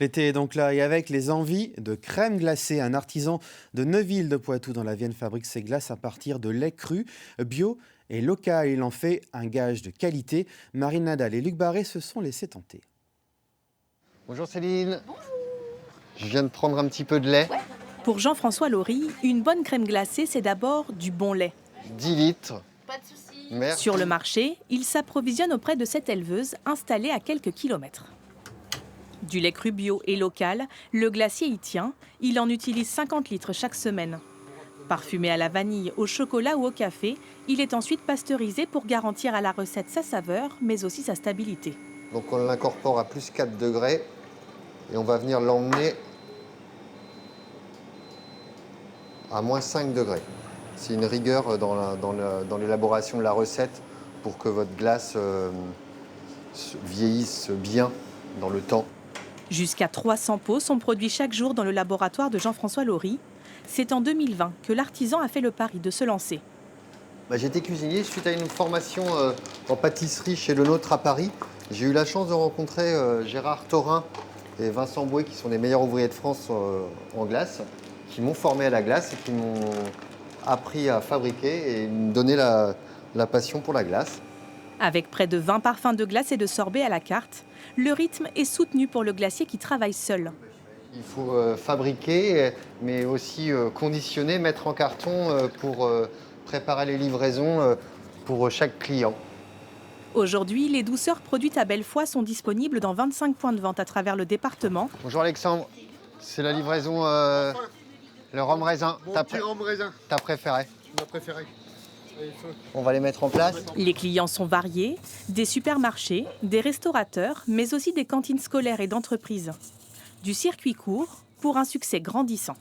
L'été est donc là et avec les envies de crème glacée. Un artisan de Neuville de Poitou dans la Vienne fabrique ses glaces à partir de lait cru, bio et local. Il en fait un gage de qualité. Marine Nadal et Luc Barré se sont laissés tenter. Bonjour Céline. Bonjour. Je viens de prendre un petit peu de lait. Pour Jean-François Laurie, une bonne crème glacée, c'est d'abord du bon lait. 10 litres. Pas de soucis. Merci. Sur le marché, il s'approvisionne auprès de cette éleveuse installée à quelques kilomètres. Du lait cru bio et local, le glacier y tient. Il en utilise 50 litres chaque semaine. Parfumé à la vanille, au chocolat ou au café, il est ensuite pasteurisé pour garantir à la recette sa saveur, mais aussi sa stabilité. Donc on l'incorpore à plus 4 degrés et on va venir l'emmener à moins 5 degrés. C'est une rigueur dans l'élaboration de la recette pour que votre glace vieillisse bien dans le temps. Jusqu'à 300 pots sont produits chaque jour dans le laboratoire de Jean-François Laurie. C'est en 2020 que l'artisan a fait le pari de se lancer. J'étais cuisinier suite à une formation en pâtisserie chez Le Nôtre à Paris. J'ai eu la chance de rencontrer Gérard Thorin et Vincent Bouet, qui sont les meilleurs ouvriers de France en glace, qui m'ont formé à la glace et qui m'ont appris à fabriquer et me donner la passion pour la glace. Avec près de 20 parfums de glace et de sorbet à la carte, le rythme est soutenu pour le glacier qui travaille seul. Il faut fabriquer, mais aussi conditionner, mettre en carton pour préparer les livraisons pour chaque client. Aujourd'hui, les douceurs produites à Bellefoy sont disponibles dans 25 points de vente à travers le département. Bonjour Alexandre, c'est la livraison, le rhum raisin. Mon petit rhum raisin. Ta préférée. Ma préférée. On va les mettre en place. Les clients sont variés, des supermarchés, des restaurateurs, mais aussi des cantines scolaires et d'entreprises. Du circuit court pour un succès grandissant.